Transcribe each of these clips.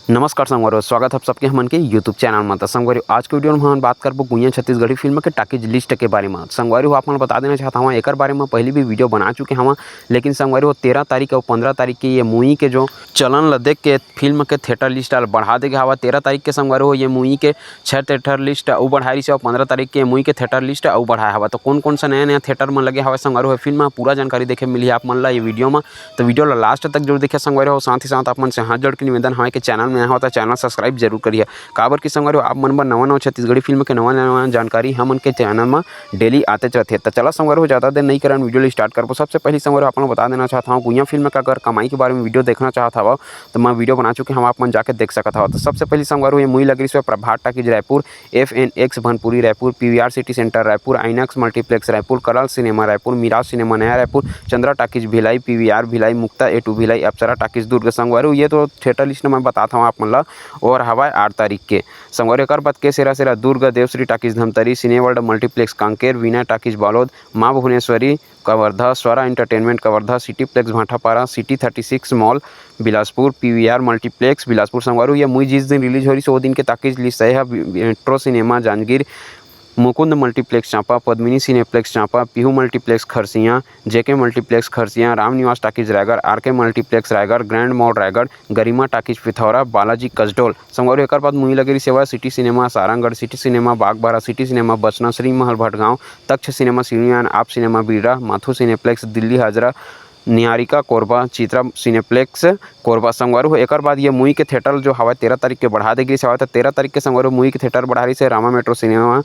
नमस्कार संगवारी, स्वागत है सबके हमन के यूट्यूब चैनल में। तो संगवारी, आज के वीडियो में हम बात करबो गुइया छत्तीसगढ़ी फिल्म के टाकीज लिस्ट के बारे में। संगवारी, आप मन बता देना चाहता हूँ एक बारे में पहले भी वीडियो बना चुके हैं, लेकिन संगवारी वो 13 तारीख और 15 तारीख की ये मूवी के जो चलन ल देख के फिल्म के थिएटर लिस्ट बढ़ा देगा हवा। 13 तारीख के संगवारी हो ये मूवी के 6 थिएटर लिस्ट अउ बढ़ाई से, और 15 तारीख के मूवी के थिएटर लिस्ट अउ बढ़ाया हवा। तो कौन कौन सा नया नया थिएटर में लगे हवा संगवारी हो फिल्म में पूरा जानकारी देखे मिली आप मन ला ये वीडियो में। तो वीडियो ला लास्ट तक जरूर देखे संगवारी हो। साथ ही साथ आप मन से हाथ जोड़ के निवेदन है कि चैनल में हो तो चैनल सब्सक्राइब जरूर करिए। काबर की संगवारी आप मन बर नवा छत्तीसगढ़ी फिल्म के नवा जानकारी हमन के चैनल में डेली आते रहते। तो चला संगवारी हो, ज़्यादा देर नहीं करन वीडियो स्टार्ट करबो। सबसे पहले संगवारी आप बता देना चाहता हूँ गुइया फिल्म का अगर कमाई के बारे में वीडियो देखना चाहता हो तो मैं वीडियो बना चुके हम, आप मन जाके देख सकता हो। तो सबसे पहले संगवारी ये मूवी लगी रही Prabhat talkies Raipur, FNX Bhanpuri Raipur, PVR city centre Raipur, Inox multiplex Raipur, colour cinema Raipur, Miraj cinema नया Raipur, Chandra talkies Bhilai, PVR Bhilai, Mukta A2 Bhilai, Apsara talkies Durg. संगवारी ये तो थिएटर लिस्ट में बताता हूँ आप मन ला। और हवा 8 तारीख के संगवारी एक बात के सेरा Durg, Devshree talkies Dhamtari, Cineworld multiplex Kanker, Vinay talkies Balod, Maa Bhuvaneshwari Kawardha, Swara entertainment Kawardha, Cityplex Bhatapara, city 36 mall Bilaspur, PVR multiplex Bilaspur. संगवारी ये मूवी जिस दिन रिलीज हो रही है वो दिन के ताकीज लिस्ट है। Metro cinema Janjgir, Mukund multiplex Champa, Padmini cineplex Champa, Pihu multiplex Kharsia, JK multiplex Kharsia, Ramniwas talkies Raigarh, RK multiplex Raigarh, grand mall Raigarh, Garima talkies Pithora, Balaji Kasdol. संगवारी एक बाद मूवी लगी सेवा city cinema Sarangarh, city cinema Bagbahara, city cinema Basna, Shri Mahal Bhatgaon, Taksh cinema सिवनियान, आप सिनेमा बीड़ा, माथु सिनेप्लेक्स दिल्ली हाजरा, निहारिका कोरबा, चित्रा सिनेप्लेक्स कोरबा। संगवारी हो एक बाद ये मूवी के थिएटर जो हवा 13 तारीख के बढ़ा देगी सेवा। तो 13 तारीख के संगवारी मूवी के थिएटर बढ़ा रही से रामा मेट्रो सिनेमा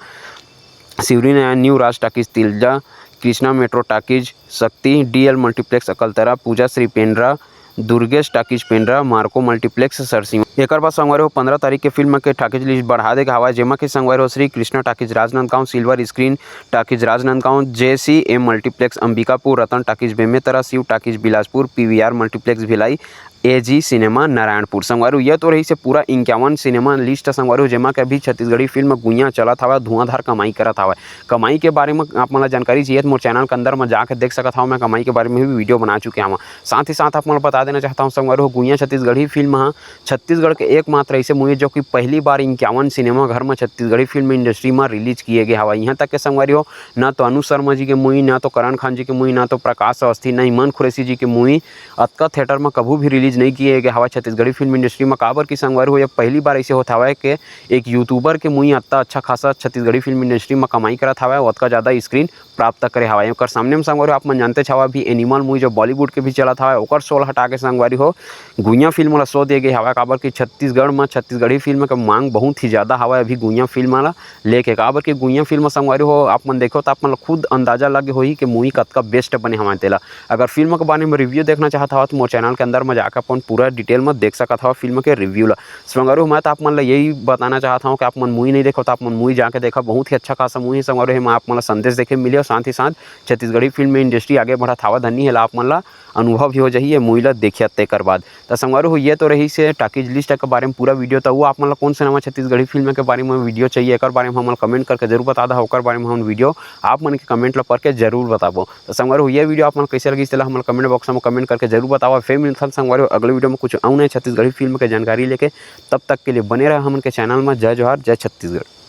सिवरी नया, न्यू राज टाकीज तिलजा, Krishna metro talkies Shakti, DL multiplex Akaltara, Pooja Shri Pendra, Durgesh talkies Pendra, Marco multiplex सरसिंह। एक बाद संगवारी हो 15 तारीख के फिल्म के टाकीज लिस्ट बढ़ा देगा हवा, जेमा के संगवारी हो Shri Krishna talkies Rajnandgaon, silver screen talkies Rajnandgaon, JCM multiplex Ambikapur, Ratan talkies Bemetara, Shiv talkies Bilaspur, PVR multiplex Bhilai, AG cinema Narayanpur. संगवारी ये तो रही से पूरा 51 सिनेमा लिस्ट संगवारी जेमा के अभी छत्तीसगढ़ी फिल्म गुइया चलत हवा, धुआंधार कमाई करत हवा। कमाई के बारे में आप मन जानकारी चाहिए तो मोर चैनल के अंदर में जाकर देख सकता हूँ। मैं कमाई के बारे में भी वीडियो बना चुके हैं। साथ ही साथ आप मन बता देना चाहता हूँ संगवारी हो गुइया छत्तीसगढ़ी फिल्म हाँ छत्तीसगढ़ के एकमात्र ऐसे मूवी जो कि पहली बार 51 सिनेमा घर में छत्तीसगढ़ी फिल्म इंडस्ट्री में रिलीज किए गए हवा। यहाँ तक के संगवारी हो ना तो अनु शर्मा जी के मूवी, ना तो करण खान जी के मूवी, ना तो प्रकाश अवस्थी, ना ईमान खुरैसी जी के मूवी अतका थिएटर में कभी भी रिलीज नहीं किए गए हवा छत्तीसगढ़ी फिल्म इंडस्ट्री में। काबर की संगवारी हो ये पहली बार ऐसे होता हुआ है कि एक यूट्यूबर के मूवी अत्ता अच्छा खासा छत्तीसगढ़ी फिल्म इंडस्ट्री में कमाई करत हवा और अतका ज़्यादा स्क्रीन प्राप्त करे हवा। ओकर सामने में संगवारी आप मन जानते छवा भी एनिमल मूवी जो बॉलीवुड के भी चलत हवा ओकर शो हटा के संगवारी हो गुइया फिल्म ला शो दे गए हवा। काबर की छत्तीसगढ़ में छत्तीसगढ़ी फिल्म का मांग बहुत ही ज़्यादा हवा अभी गुइया फिल्म ला लेके। काबर की गुइया फिल्म संगवारी हो आप मन देखो तो आप मन खुद अंदाजा लगे होही कि मूवी कतका बेस्ट बने हमारे तेला। अगर फिल्म के बारे में रिव्यू देखना चाहता हो तो मोर चैनल के अंदर में जाकर अपन पूरा डिटेल में देख सकता हो फिल्म के रिव्यू ला। संगवारी मैं तो आप मन ला यही बताना चाहता हूँ कि आप मन मूवी नहीं देखो तो आप मन मूवी जाके देखा, बहुत ही अच्छा खासा मूवी संगवारी मैं आप मन ला संदेश देखे मिले। और साथ ही साथ छत्तीसगढ़ी फिल्म इंडस्ट्री आगे बढ़ा थावा धनी है आप मन ला अनुभव भी हो जाइए मूवी ला देखिए तेकर बाद। तो संगवारी हो ये तो रही से टाकीज लिस्ट के बारे में पूरा वीडियो। तो वो आप मन ला कौन सा नवा छत्तीसगढ़ी फिल्म के बारे में वीडियो चाहिए एक बारे में हम कमेंट करके जरूर बता दा। ओकर बारे में हम वीडियो आप मन के कमेंट ला पढ़ के जरूर बताबो। तो संगवारी हो ये वीडियो आप मन कैसे लगी इसलिए हम कमेंट बॉक्स में कमेंट करके जरूर बताओ। फिर मिलता संगवारी अगले वीडियो में कुछ और नए छत्तीसगढ़ी फिल्म के जानकारी लेके। तब तक के लिए बने रहे हमन के चैनल में। जय जोहार, जय छत्तीसगढ़।